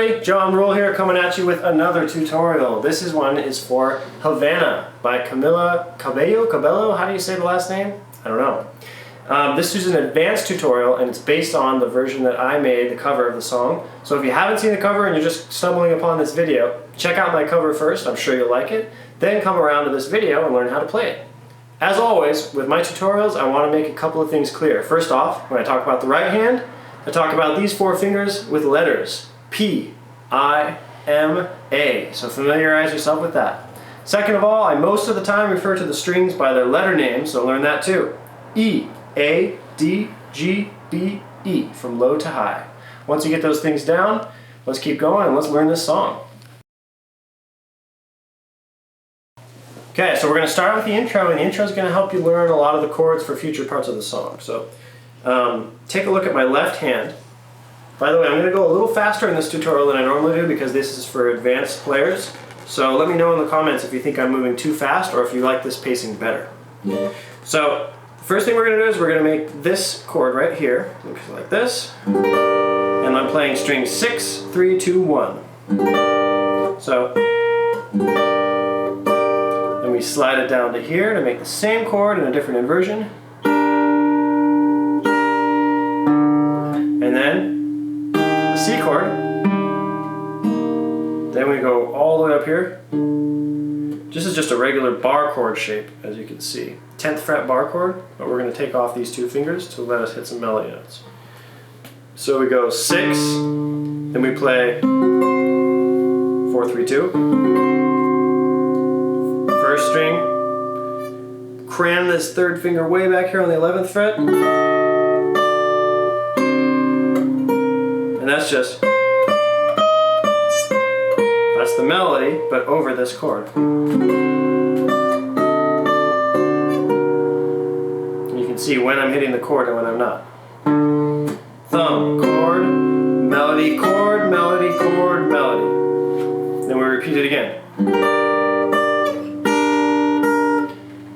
everybody, John Rule here coming at you with another tutorial. This one is for Havana by Camila, Cabello, how do you say the last name? I don't know. This is an advanced tutorial and it's based on the version that I made, the cover of the song. So if you haven't seen the cover and you're just stumbling upon this video, check out my cover first, I'm sure you'll like it. Then come around to this video and learn how to play it. As always, with my tutorials, I want to make a couple of things clear. First off, when I talk about the right hand, I talk about these four fingers with letters. P, I, M, A. So familiarize yourself with that. Second of all, I most of the time refer to the strings by their letter names, so learn that too. E, A, D, G, B, E, from low to high. Once you get those things down, let's keep going and let's learn this song. Okay, so we're going to start with the intro, and the intro is going to help you learn a lot of the chords for future parts of the song. So take a look at my left hand. By the way, I'm going to go a little faster in this tutorial than I normally do because this is for advanced players. So let me know in the comments if you think I'm moving too fast or if you like this pacing better. So the first thing we're going to do is we're going to make this chord right here, looks like this. And I'm playing string 6, 3, 2, 1. So then we slide it down to here to make the same chord in a different inversion. And then the C chord. Then we go all the way up here. This is just a regular bar chord shape, as you can see. 10th fret bar chord, but we're going to take off these two fingers to let us hit some melody notes. So we go 6, then we play 4, 3, 2. First string, cram this third finger way back here on the 11th fret. And that's just, that's the melody, but over this chord. You can see when I'm hitting the chord and when I'm not. Thumb, chord, melody, chord, melody, chord, melody. Then we repeat it again.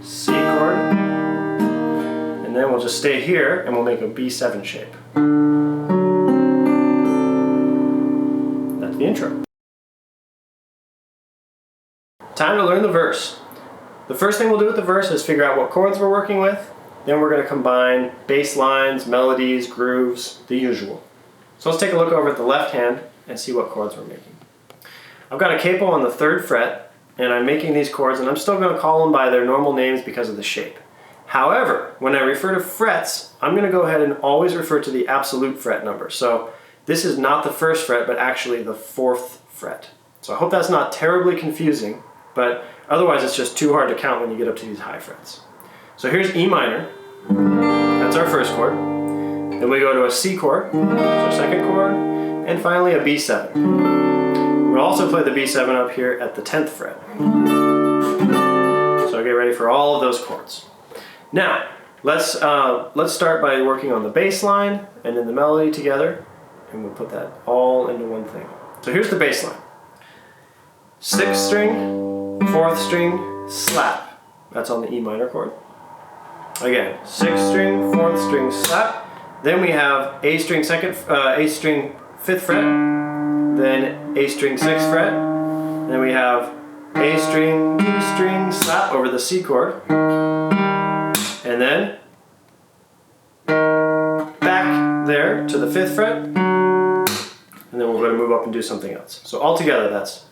C chord. And then we'll just stay here and we'll make a B7 shape. That's the intro. Time to learn the verse. The first thing we'll do with the verse is figure out what chords we're working with. Then we're going to combine bass lines, melodies, grooves, the usual. So let's take a look over at the left hand and see what chords we're making. I've got a capo on the 3rd fret, and I'm making these chords, and I'm still going to call them by their normal names because of the shape. However, when I refer to frets, I'm going to go ahead and always refer to the absolute fret number. So this is not the 1st fret, but actually the 4th fret. So I hope that's not terribly confusing, but otherwise it's just too hard to count when you get up to these high frets. So here's E minor, that's our 1st chord. Then we go to a C chord, that's our 2nd chord, and finally a B7. We'll also play the B7 up here at the 10th fret. So get ready for all of those chords. Now, let's start by working on the bass line and then the melody together, and we'll put that all into one thing. So here's the bass line. 6th string, 4th string, slap. That's on the E minor chord. Again, 6th string, 4th string, slap. Then we have A string 5th fret, then A string 6th fret, then we have A string, D string, slap over the C chord, and then back there to the 5th fret, and then we're going to move up and do something else. So all together that's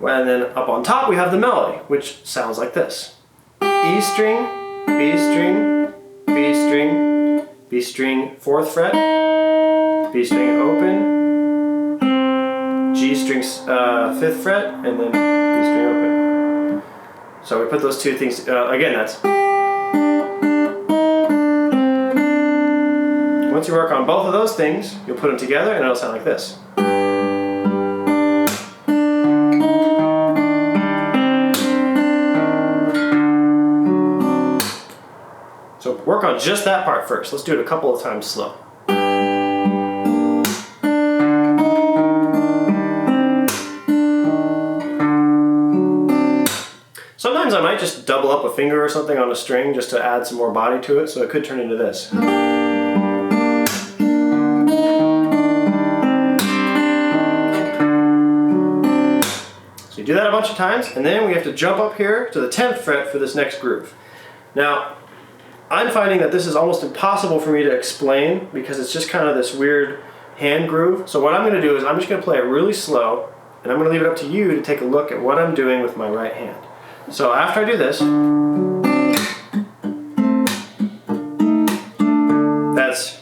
and then up on top we have the melody, which sounds like this. E string, B string, B string, B string 4th fret, B string open, G string 5th fret, and then B string open. So we put those two things, again that's. Once you work on both of those things, you'll put them together and it'll sound like this. So work on just that part first. Let's do it a couple of times slow. Sometimes I might just double up a finger or something on a string just to add some more body to it, so it could turn into this. So you do that a bunch of times, and then we have to jump up here to the 10th fret for this next groove. Now, I'm finding that this is almost impossible for me to explain because it's just kind of this weird hand groove. So what I'm going to do is I'm just going to play it really slow, and I'm going to leave it up to you to take a look at what I'm doing with my right hand. So after I do this, that's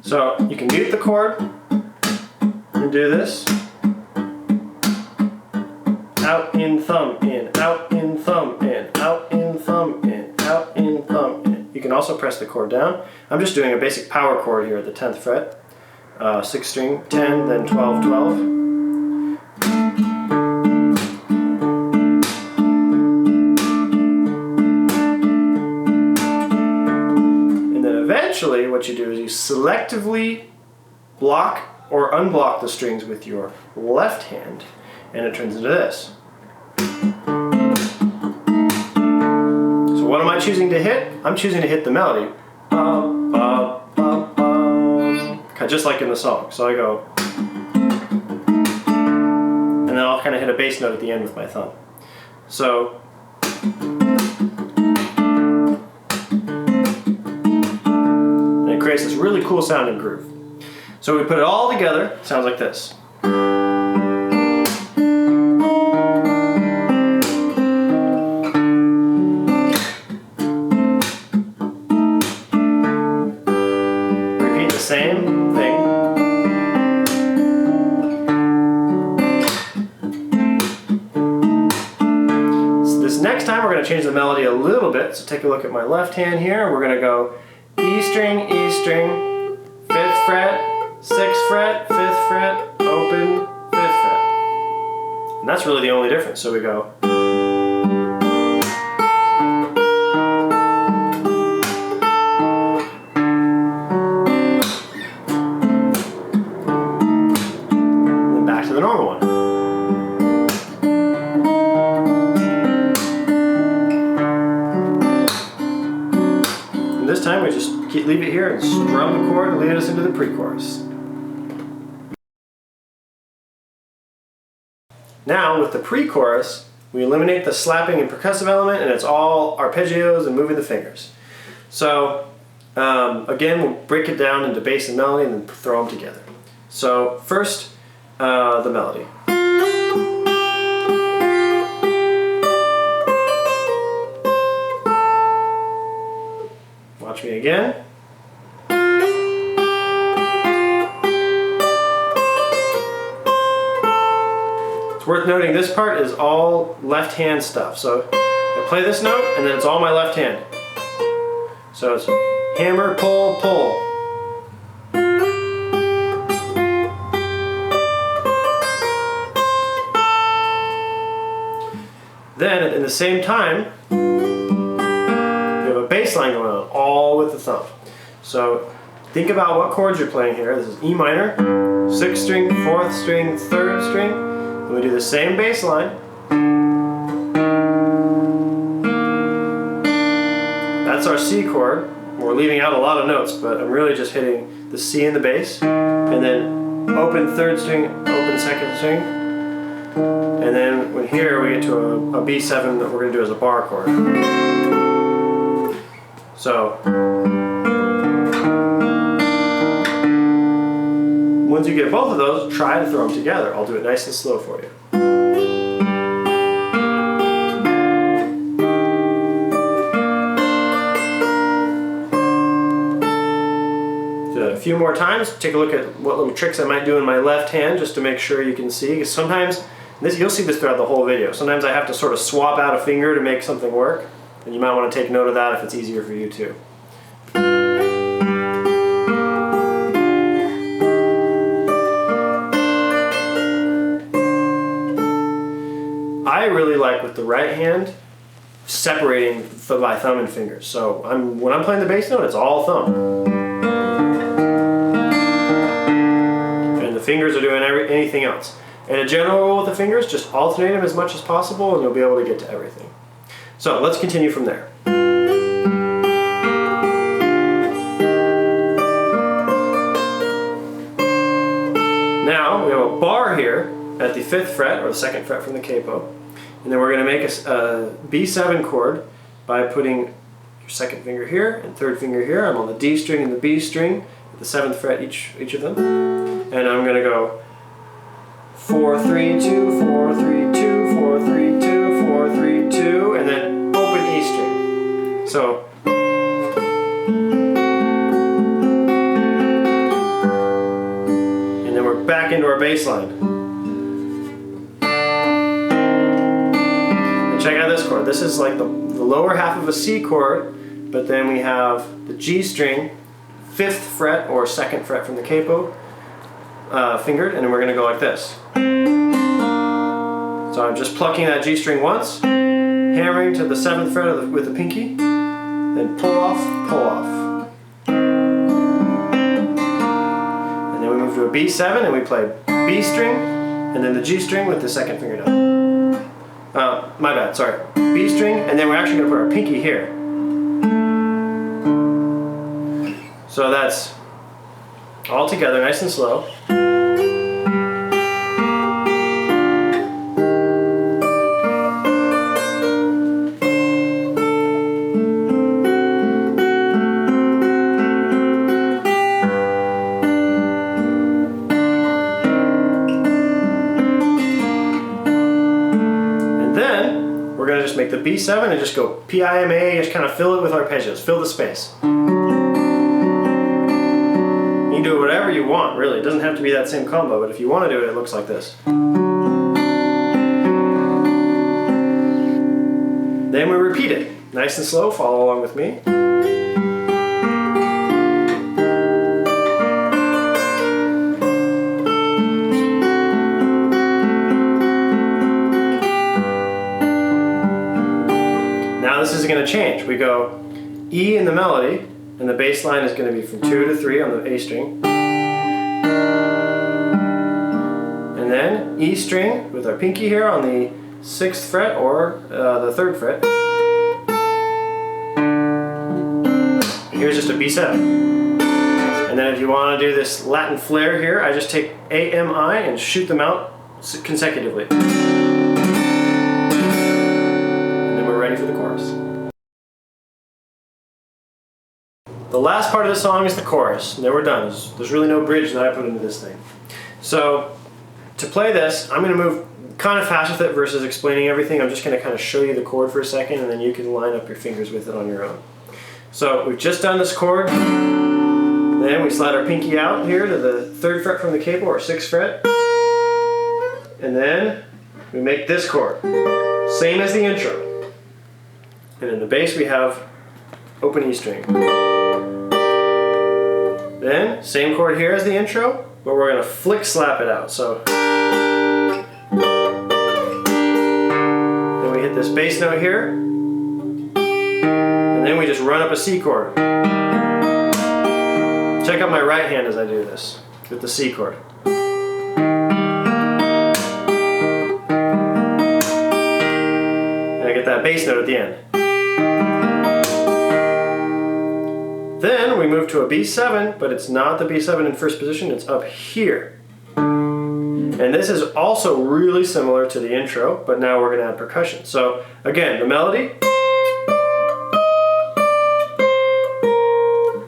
so you can mute the chord and do this. Out in thumb in, out in thumb in, out in thumb in, out in thumb in. You can also press the chord down. I'm just doing a basic power chord here at the 10th fret. 6th string, 10, then 12, 12. And then eventually what you do is you selectively block or unblock the strings with your left hand, and it turns into this. So what am I choosing to hit? I'm choosing to hit the melody. Just like in the song. So I go, and then I'll kind of hit a bass note at the end with my thumb. So, and it creates this really cool sounding groove. So we put it all together, it sounds like this. Repeat the same thing. So this next time we're going to change the melody a little bit. So take a look at my left hand here. We're going to go E string, 5th fret, 6th fret, 5th fret, open, 5th fret. And that's really the only difference. So we go. And back to the normal one. And this time we just leave it here and strum the chord and lead us into the pre-chorus. Now, with the pre-chorus, we eliminate the slapping and percussive element, and it's all arpeggios and moving the fingers. So, again, we'll break it down into bass and melody and then throw them together. So, first, the melody. Watch me again. Worth noting, this part is all left hand stuff. So I play this note and then it's all my left hand. So it's hammer, pull, pull. Then in the same time, we have a bass line going on, all with the thumb. So think about what chords you're playing here. This is E minor, 6th string, 4th string, 3rd string. And we do the same bass line. That's our C chord. We're leaving out a lot of notes, but I'm really just hitting the C in the bass. And then open 3rd string, open 2nd string. And then when here we get to a B7 that we're going to do as a bar chord. So, once you get both of those, try to throw them together. I'll do it nice and slow for you. Do that a few more times. Take a look at what little tricks I might do in my left hand just to make sure you can see. Because sometimes, you'll see this throughout the whole video, sometimes I have to sort of swap out a finger to make something work. And you might want to take note of that if it's easier for you too. I really like with the right hand separating my thumb and fingers. So when I'm playing the bass note, it's all thumb. And the fingers are doing anything else. And a general rule with the fingers, just alternate them as much as possible and you'll be able to get to everything. So let's continue from there. Now we have a bar here at the 5th fret, or the 2nd fret from the capo. And then we're going to make a B7 chord by putting your 2nd finger here and 3rd finger here. I'm on the D string and the B string at the 7th fret each of them. And I'm going to go 4, 3, 2, 4, 3, 2, 4, 3, 2, 4, 3, 2, and then open E string. So and then we're back into our bass line. And check out this chord. This is like the lower half of a C chord, but then we have the G string, 5th fret or 2nd fret from the capo, fingered, and then we're going to go like this. So I'm just plucking that G string once, hammering to the 7th fret with the pinky, then pull off, pull off. And then we move to a B7 and we play B string, and then the G string with the 2nd finger down. My bad, sorry. B string, and then we're actually going to put our pinky here. So that's all together, nice and slow. We're going to just make the B7 and just go P-I-M-A, just kind of fill it with arpeggios, fill the space. You can do whatever you want, really. It doesn't have to be that same combo, but if you want to do it, it looks like this. Then we repeat it. Nice and slow, follow along with me. Now this is going to change. We go E in the melody, and the bass line is going to be from 2 to 3 on the A string. And then E string with our pinky here on the 6th fret or the 3rd fret. Here's just a B7. And then if you want to do this Latin flair here, I just take A, M, I and shoot them out consecutively. Ready for the chorus. The last part of the song is the chorus. And then we're done. There's really no bridge that I put into this thing. So to play this, I'm going to move kind of fast with it versus explaining everything. I'm just going to kind of show you the chord for a second, and then you can line up your fingers with it on your own. So we've just done this chord. Then we slide our pinky out here to the 3rd fret from the capo, or 6th fret. And then we make this chord. Same as the intro. And in the bass we have open E string. Then, same chord here as the intro, but we're going to flick slap it out. So then we hit this bass note here, and then we just run up a C chord. Check out my right hand as I do this with the C chord. And I get that bass note at the end. Then we move to a B7, but it's not the B7 in first position, it's up here. And this is also really similar to the intro, but now we're going to add percussion. So again, the melody,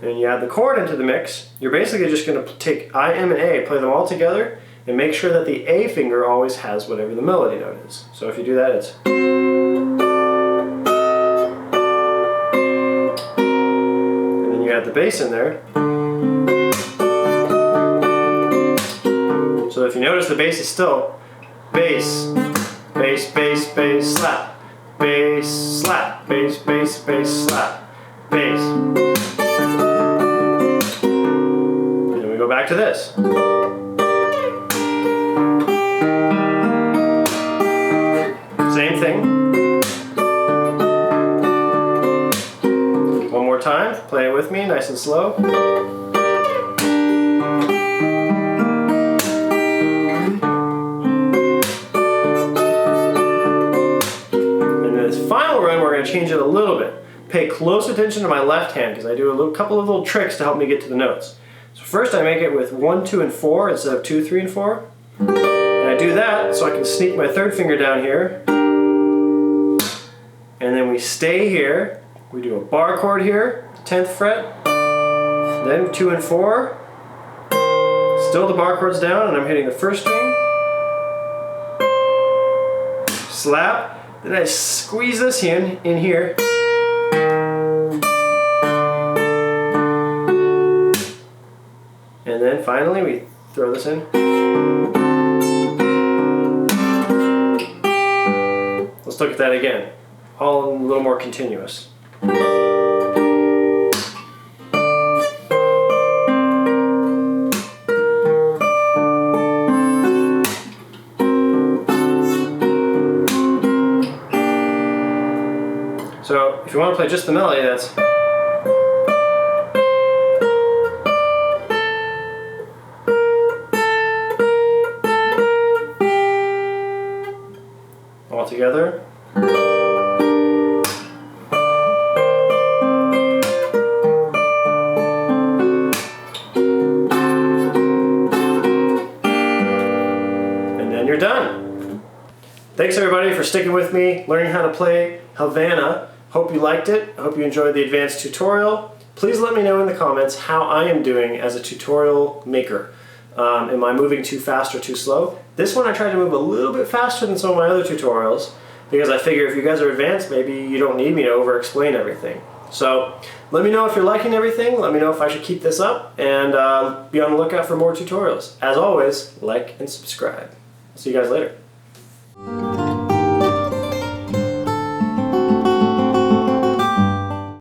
and you add the chord into the mix. You're basically just going to take I, M, and A, play them all together, and make sure that the A finger always has whatever the melody note is. So if you do that, it's... add the bass in there. So if you notice, the bass is still bass, bass, bass, bass, slap, bass, slap, bass, bass, bass, slap, bass. And then we go back to this. Same thing. One more time, play it with me, nice and slow. change it a little bit. Pay close attention to my left hand because I do a couple of little tricks to help me get to the notes. So first I make it with 1, 2, and 4 instead of 2, 3, and 4. And I do that so I can sneak my third finger down here. And then we stay here. We do a bar chord here, 10th fret. Then 2 and 4. Still the bar chord's down and I'm hitting the first string. Slap. Then I squeeze this in here. And then finally we throw this in. Let's look at that again. All a little more continuous. So if you want to play just the melody, that's all together. And then you're done. Thanks everybody for sticking with me, learning how to play Havana. Hope you liked it. I hope you enjoyed the advanced tutorial. Please let me know in the comments how I am doing as a tutorial maker. Am I moving too fast or too slow? This one I tried to move a little bit faster than some of my other tutorials because I figure if you guys are advanced, maybe you don't need me to over-explain everything. So let me know if you're liking everything. Let me know if I should keep this up, and be on the lookout for more tutorials. As always, like and subscribe. See you guys later.